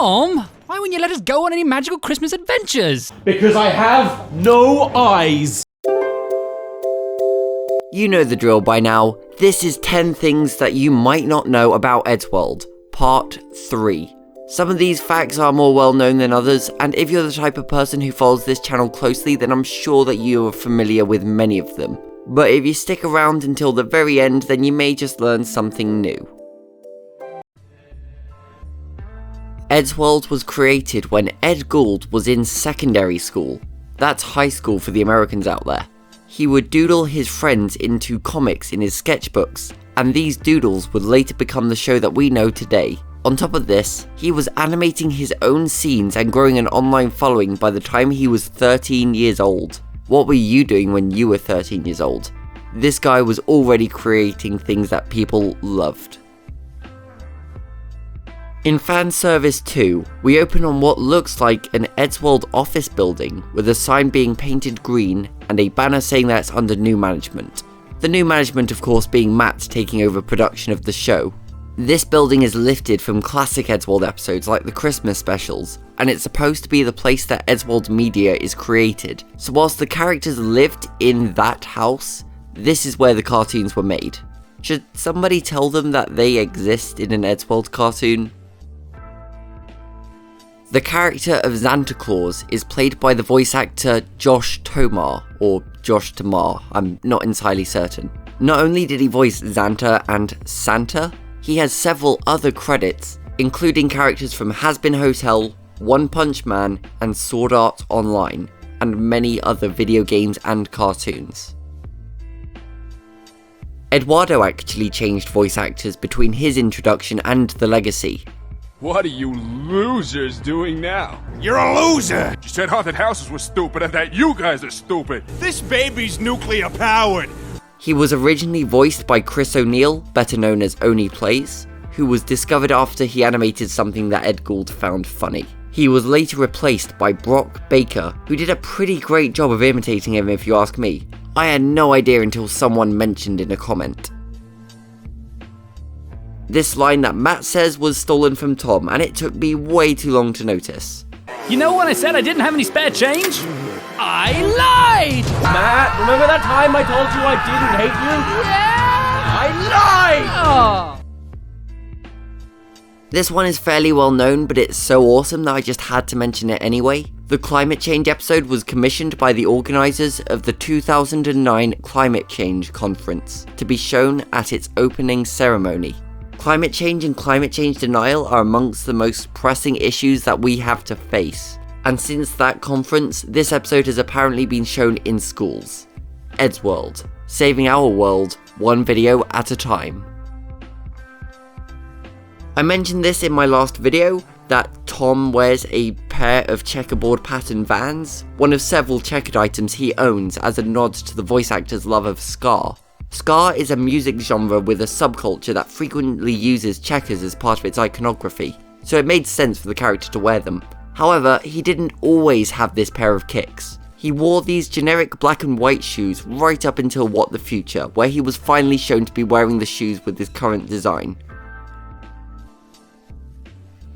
Tom, why wouldn't you let us go on any magical Christmas adventures? Because I have no eyes. You know the drill by now. This is 10 things that you might not know about Eddsworld, Part 3. Some of these facts are more well known than others, and if you're the type of person who follows this channel closely, then I'm sure that you are familiar with many of them. But if you stick around until the very end, then you may just learn something new. Eddsworld was created when Ed Gould was in secondary school. That's high school for the Americans out there. He would doodle his friends into comics in his sketchbooks, and these doodles would later become the show that we know today. On top of this, he was animating his own scenes and growing an online following by the time he was 13 years old. What were you doing when you were 13 years old? This guy was already creating things that people loved. In Fanservice 2, we open on what looks like an Eddsworld office building with a sign being painted green and a banner saying that it's under new management. The new management of course being Matt taking over production of the show. This building is lifted from classic Eddsworld episodes like the Christmas specials, and it's supposed to be the place that Eddsworld media is created. So whilst the characters lived in that house, this is where the cartoons were made. Should somebody tell them that they exist in an Eddsworld cartoon? The character of Santa Claus is played by the voice actor Josh Tomar, or Josh Tamar, I'm not entirely certain. Not only did he voice Santa and Santa, he has several other credits, including characters from Has-Been Hotel, One Punch Man, and Sword Art Online, and many other video games and cartoons. Eduardo actually changed voice actors between his introduction and the legacy. What are you losers doing now? You're a loser! You said haunted houses were stupid and that you guys are stupid. This baby's nuclear powered! He was originally voiced by Chris O'Neill, better known as Oni Place, who was discovered after he animated something that Ed Gould found funny. He was later replaced by Brock Baker, who did a pretty great job of imitating him if you ask me. I had no idea until someone mentioned in a comment. This line that Matt says was stolen from Tom, and it took me way too long to notice. You know when I said I didn't have any spare change? I lied! Matt, remember that time I told you I didn't hate you? Yeah! I lied! Oh. This one is fairly well known, but it's so awesome that I just had to mention it anyway. The climate change episode was commissioned by the organisers of the 2009 Climate Change Conference to be shown at its opening ceremony. Climate change and climate change denial are amongst the most pressing issues that we have to face. And since that conference, this episode has apparently been shown in schools. Edds World, saving our world, one video at a time. I mentioned this in my last video, that Tom wears a pair of checkerboard pattern Vans, one of several checkered items he owns as a nod to the voice actor's love of ska. Ska is a music genre with a subculture that frequently uses checkers as part of its iconography, so it made sense for the character to wear them. However, he didn't always have this pair of kicks. He wore these generic black and white shoes right up until What the Future, where he was finally shown to be wearing the shoes with his current design.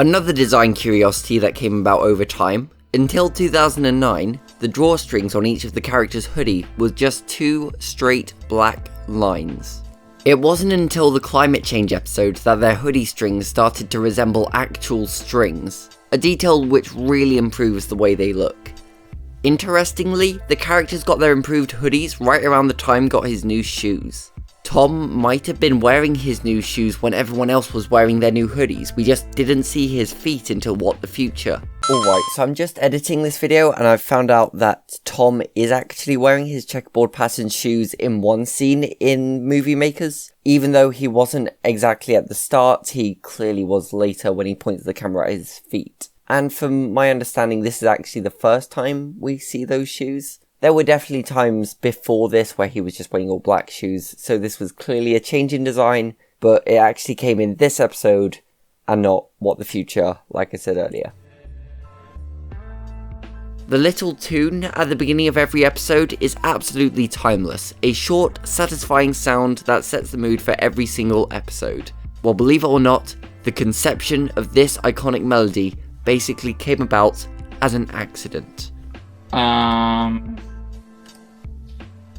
Another design curiosity that came about over time. Until 2009, the drawstrings on each of the characters' hoodie was just two straight black lines. It wasn't until the climate change episode that their hoodie strings started to resemble actual strings, a detail which really improves the way they look. Interestingly, the characters got their improved hoodies right around the time got his new shoes. Tom might have been wearing his new shoes when everyone else was wearing their new hoodies, we just didn't see his feet until What the Future. Alright, so I'm just editing this video and I've found out that Tom is actually wearing his checkerboard pattern shoes in one scene in Movie Makers. Even though he wasn't exactly at the start, he clearly was later when he points the camera at his feet. And from my understanding, this is actually the first time we see those shoes. There were definitely times before this where he was just wearing all black shoes, so this was clearly a change in design, but it actually came in this episode and not What the Future, like I said earlier. The little tune at the beginning of every episode is absolutely timeless, a short, satisfying sound that sets the mood for every single episode. Well, believe it or not, the conception of this iconic melody basically came about as an accident.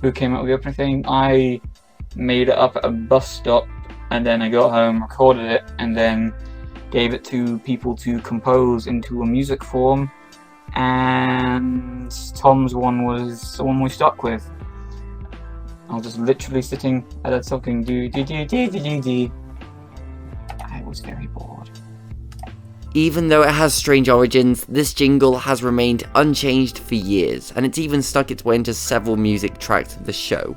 Who came up with the opening thing? I made it up at a bus stop, and then I got home, recorded it, and then gave it to people to compose into a music form. And Tom's one was the one we stuck with. I was just literally sitting at that something do. I was very bored. Even though it has strange origins, this jingle has remained unchanged for years, and it's even stuck its way into several music tracks of the show.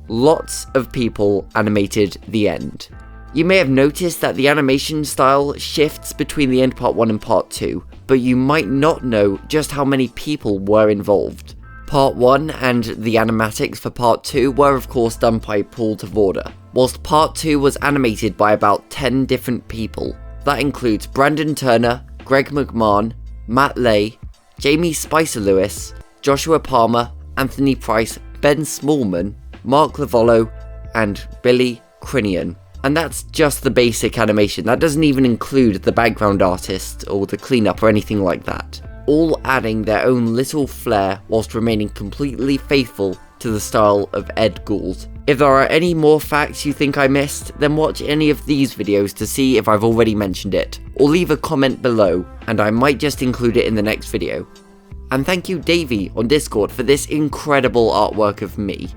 Lots of people animated the end. You may have noticed that the animation style shifts between the end part 1 and part 2, but you might not know just how many people were involved. Part 1 and the animatics for part 2 were of course done by Paul Tavoda, whilst part 2 was animated by about 10 different people. That includes Brandon Turner, Greg McMahon, Matt Lay, Jamie Spicer-Lewis, Joshua Palmer, Anthony Price, Ben Smallman, Mark Lavollo, and Billy Crinian. And that's just the basic animation. That doesn't even include the background artist or the cleanup or anything like that. All adding their own little flair whilst remaining completely faithful to the style of Ed Gould. If there are any more facts you think I missed, then watch any of these videos to see if I've already mentioned it, or leave a comment below and I might just include it in the next video. And thank you Davey on Discord for this incredible artwork of me.